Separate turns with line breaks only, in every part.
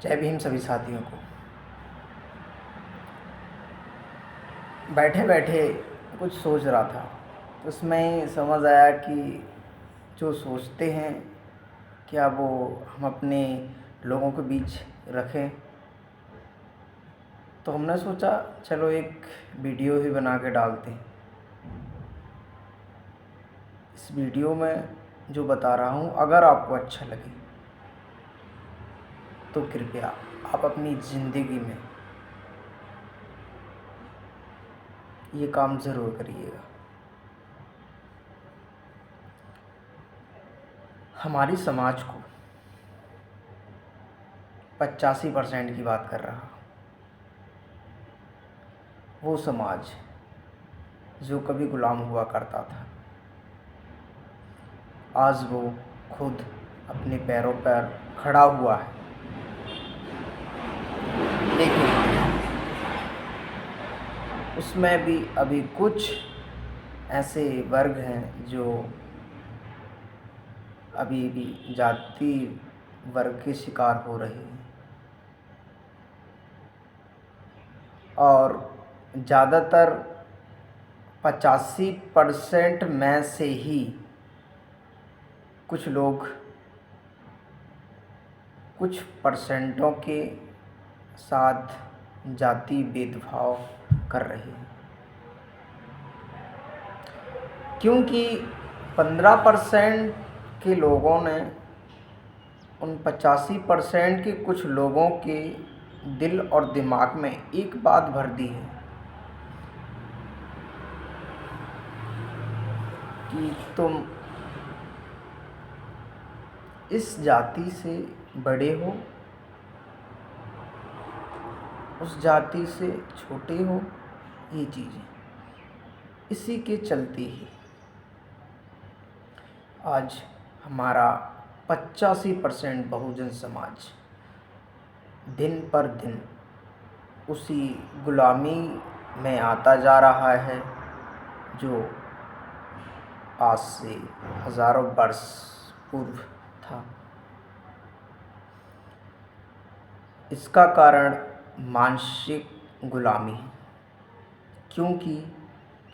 जय भीम सभी साथियों को। बैठे बैठे कुछ सोच रहा था, उसमें समझ आया कि जो सोचते हैं क्या वो हम अपने लोगों के बीच रखें। तो हमने सोचा चलो एक वीडियो ही बना के डालते हैं। इस वीडियो में जो बता रहा हूँ अगर आपको अच्छा लगे तो कृपया आप अपनी ज़िंदगी में ये काम ज़रूर करिएगा। हमारी समाज को 85% की बात कर रहा हूँ। वो समाज जो कभी गुलाम हुआ करता था, आज वो खुद अपने पैरों पर खड़ा हुआ है। लेकिन उसमें भी अभी कुछ ऐसे वर्ग हैं जो अभी भी जाति वर्ग के शिकार हो रहे हैं और ज़्यादातर 85% में से ही कुछ लोग कुछ परसेंटों के साथ जाति भेदभाव कर रहे हैं, क्योंकि 15% के लोगों ने उन 85% के कुछ लोगों के दिल और दिमाग में एक बात भर दी है कि तुम इस जाति से बड़े हो, उस जाति से छोटे हो। ये चीज़ें इसी के चलते ही आज हमारा 85% बहुजन समाज दिन पर दिन उसी गुलामी में आता जा रहा है जो आज से हज़ारों वर्ष पूर्व था। इसका कारण मानसिक गुलामी है, क्योंकि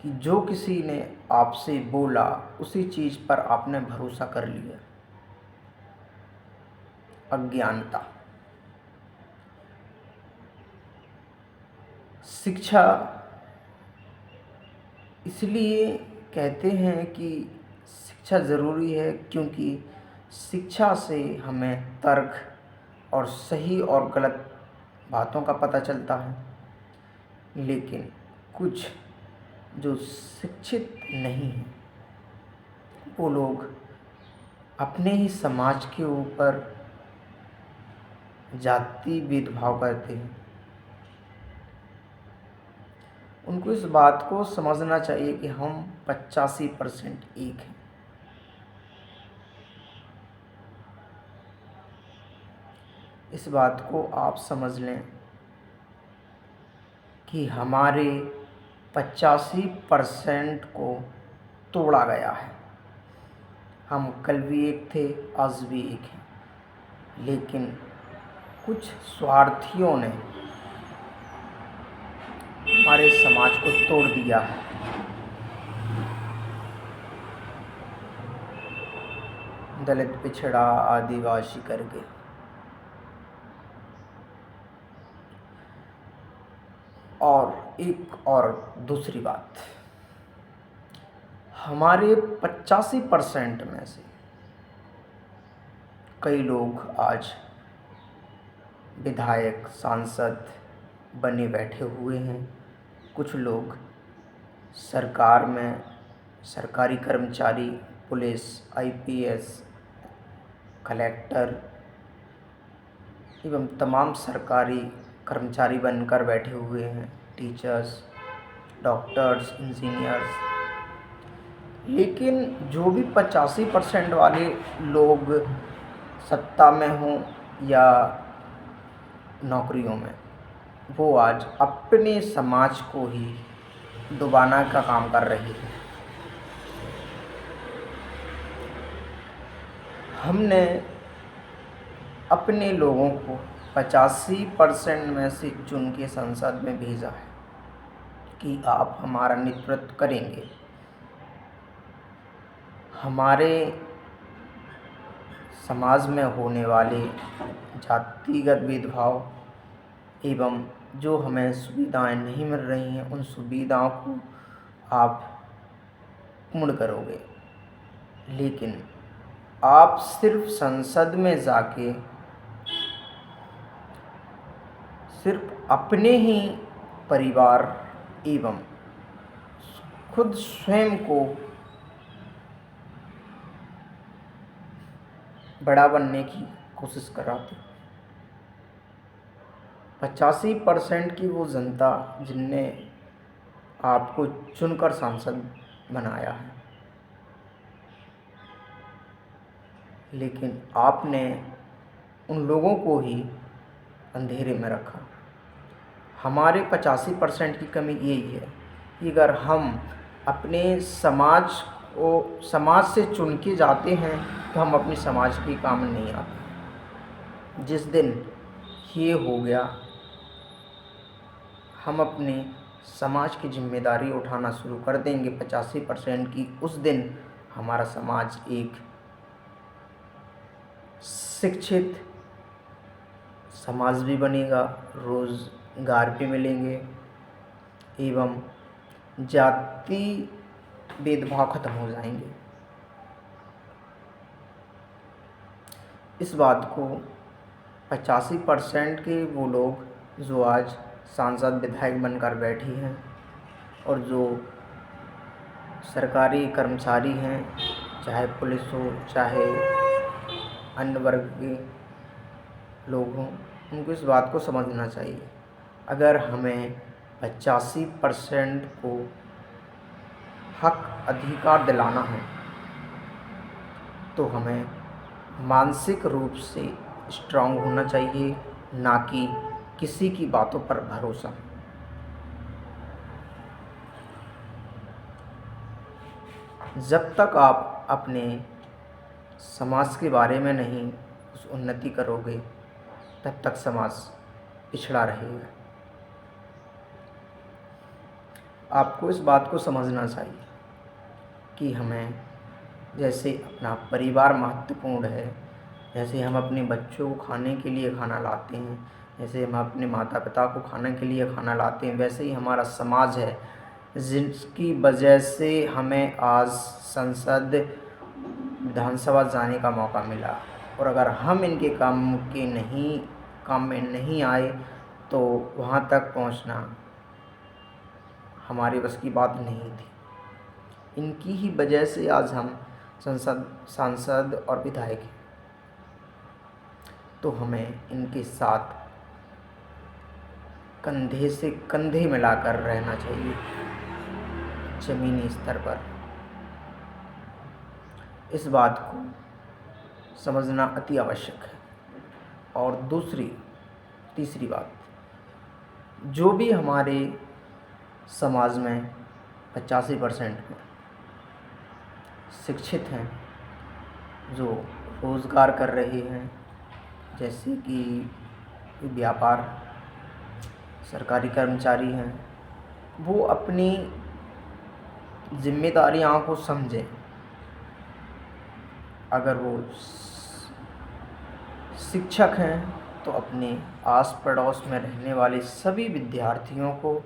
जो किसी ने आपसे बोला उसी चीज़ पर आपने भरोसा कर लिया। अज्ञानता। शिक्षा इसलिए कहते हैं कि शिक्षा ज़रूरी है, क्योंकि शिक्षा से हमें तर्क और सही और गलत बातों का पता चलता है। लेकिन कुछ जो शिक्षित नहीं हैं वो लोग अपने ही समाज के ऊपर जाति भेदभाव करते हैं। उनको इस बात को समझना चाहिए कि हम 85% एक हैं। इस बात को आप समझ लें कि हमारे 85% को तोड़ा गया है। हम कल भी एक थे, आज भी एक हैं, लेकिन कुछ स्वार्थियों ने हमारे समाज को तोड़ दिया है। दलित, पिछड़ा, आदिवासी करके। और एक और दूसरी बात, हमारे 85% में से कई लोग आज विधायक, सांसद बने बैठे हुए हैं। कुछ लोग सरकार में सरकारी कर्मचारी, पुलिस, आईपीएस, कलेक्टर एवं तमाम सरकारी कर्मचारी बनकर बैठे हुए हैं। Teachers, doctors, engineers. लेकिन जो भी 85% वाले लोग सत्ता में हों या नौकरियों में, वो आज अपने समाज को ही डुबाने का काम कर रहे हैं। हमने अपने लोगों को 85% में से चुन के संसद में भेजा है कि आप हमारा नेतृत्व करेंगे। हमारे समाज में होने वाले जातिगत भेदभाव एवं जो हमें सुविधाएं नहीं मिल रही हैं, उन सुविधाओं को आप पूर्ण करोगे। लेकिन आप सिर्फ संसद में जाके सिर्फ अपने ही परिवार एवं खुद स्वयं को बड़ा बनने की कोशिश कराते। 85% की वो जनता जिनने आपको चुनकर सांसद बनाया है, लेकिन आपने उन लोगों को ही अंधेरे में रखा। हमारे 85% की कमी यही है कि अगर हम अपने समाज से चुन के जाते हैं तो हम अपने समाज के काम में नहीं आते। जिस दिन ये हो गया, हम अपने समाज की जिम्मेदारी उठाना शुरू कर देंगे 85% की, उस दिन हमारा समाज एक शिक्षित समाज भी बनेगा, रोज़गार भी मिलेंगे एवं जाति भेदभाव खत्म हो जाएंगे। इस बात को 85% के वो लोग जो आज सांसद विधायक बनकर बैठी हैं और जो सरकारी कर्मचारी हैं, चाहे पुलिस हो चाहे अन्य वर्ग के लोग हों, उनको इस बात को समझना चाहिए। अगर हमें 85% को हक अधिकार दिलाना है तो हमें मानसिक रूप से स्ट्रांग होना चाहिए, ना कि किसी की बातों पर भरोसा। जब तक आप अपने समाज के बारे में नहीं कुछ उन्नति करोगे, तब तक समाज पिछड़ा रहेगा। आपको इस बात को समझना चाहिए कि हमें जैसे अपना परिवार महत्वपूर्ण है, जैसे हम अपने बच्चों को खाने के लिए खाना लाते हैं, जैसे हम अपने माता पिता को खाने के लिए खाना लाते हैं, वैसे ही हमारा समाज है जिसकी वजह से हमें आज संसद विधानसभा जाने का मौका मिला। और अगर हम इनके काम में नहीं आए तो वहाँ तक पहुँचना हमारे बस की बात नहीं थी। इनकी ही वजह से आज हम सांसद और विधायक हैं। तो हमें इनके साथ कंधे से कंधे मिलाकर रहना चाहिए ज़मीनी स्तर पर। इस बात को समझना अति आवश्यक है। और तीसरी बात, जो भी हमारे समाज में 85% में शिक्षित हैं, जो रोज़गार कर रहे हैं, जैसे कि व्यापार, सरकारी कर्मचारी हैं, वो अपनी जिम्मेदारियों को समझें। अगर वो शिक्षक हैं तो अपने आस पड़ोस में रहने वाले सभी विद्यार्थियों को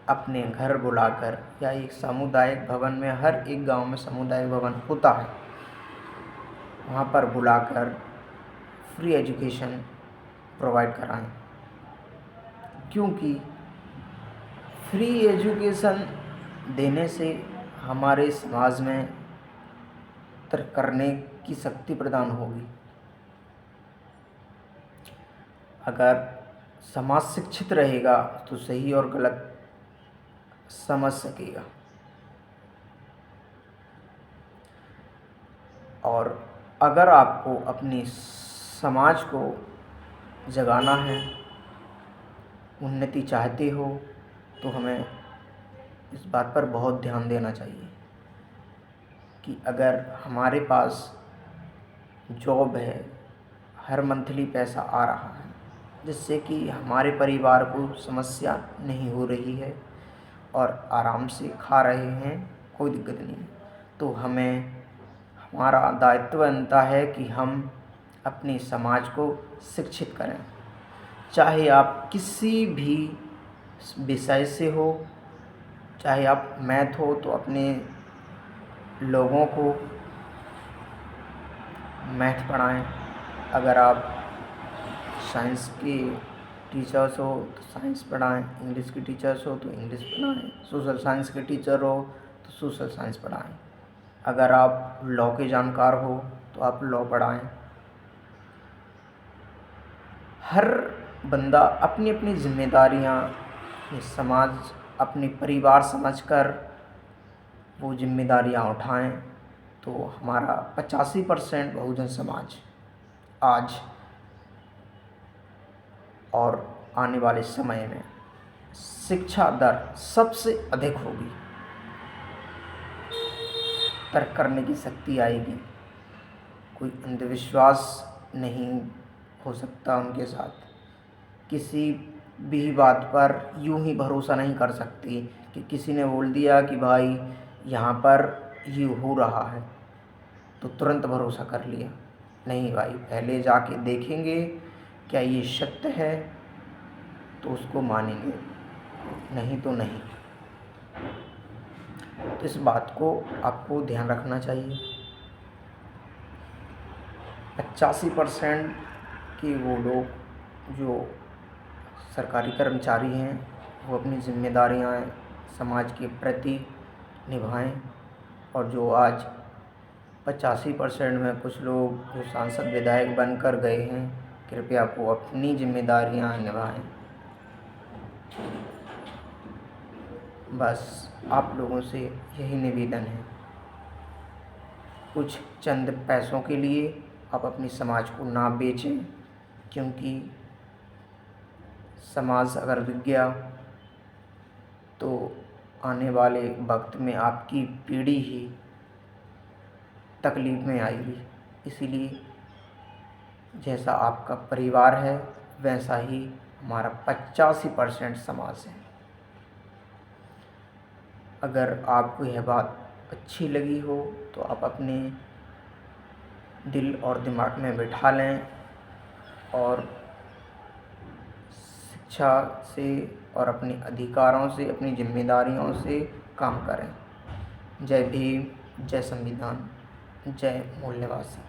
अपने घर बुलाकर, या एक सामुदायिक भवन में, हर एक गांव में सामुदायिक भवन होता है, वहाँ पर बुलाकर फ्री एजुकेशन प्रोवाइड कराएं। क्योंकि फ्री एजुकेशन देने से हमारे समाज में तर्क करने की शक्ति प्रदान होगी। अगर समाज शिक्षित रहेगा तो सही और गलत समझ सकेगा। और अगर आपको अपनी समाज को जगाना है, उन्नति चाहते हो, तो हमें इस बात पर बहुत ध्यान देना चाहिए कि अगर हमारे पास जॉब है, हर मंथली पैसा आ रहा है, जिससे कि हमारे परिवार को समस्या नहीं हो रही है और आराम से खा रहे हैं, कोई दिक्कत नहीं। तो हमारा दायित्व बनता है कि हम अपने समाज को शिक्षित करें, चाहे आप किसी भी विषय से हो, चाहे आप मैथ हो तो अपने लोगों को मैथ पढ़ाएं, अगर आप साइंस के टीचर्स हो तो साइंस पढ़ाएं, इंग्लिश के टीचर्स हो तो इंग्लिश पढ़ाएं, सोशल साइंस के टीचर हो तो सोशल साइंस पढ़ाएं, अगर आप लॉ के जानकार हो तो आप लॉ पढ़ाएं। हर बंदा अपनी अपनी जिम्मेदारियां अपने समाज, अपने परिवार समझकर वो जिम्मेदारियां उठाएं, तो हमारा 85% बहुजन समाज आज और आने वाले समय में शिक्षा दर सबसे अधिक होगी, तर्क करने की शक्ति आएगी, कोई अंधविश्वास नहीं हो सकता उनके साथ, किसी भी बात पर यूं ही भरोसा नहीं कर सकती कि किसी ने बोल दिया कि भाई यहाँ पर ये हो रहा है तो तुरंत भरोसा कर लिया। नहीं भाई, पहले जाके देखेंगे क्या ये सत्य है तो उसको मानेंगे, नहीं तो नहीं। तो इस बात को आपको ध्यान रखना चाहिए। 85% के वो लोग जो सरकारी कर्मचारी हैं वो अपनी जिम्मेदारियां समाज के प्रति निभाएं, और जो आज 85% में कुछ लोग जो सांसद विधायक बनकर गए हैं, कृपया वो अपनी जिम्मेदारियां निभाएं। बस आप लोगों से यही निवेदन है। कुछ चंद पैसों के लिए आप अपनी समाज को ना बेचें, क्योंकि समाज अगर बिक गया तो आने वाले वक्त में आपकी पीढ़ी ही तकलीफ़ में आएगी। इसीलिए जैसा आपका परिवार है वैसा ही हमारा 85% समाज है। अगर आपको यह बात अच्छी लगी हो तो आप अपने दिल और दिमाग में बिठा लें और शिक्षा से और अपने अधिकारों से, अपनी जिम्मेदारियों से काम करें। जय भीम, जय संविधान, जय मूल निवासी।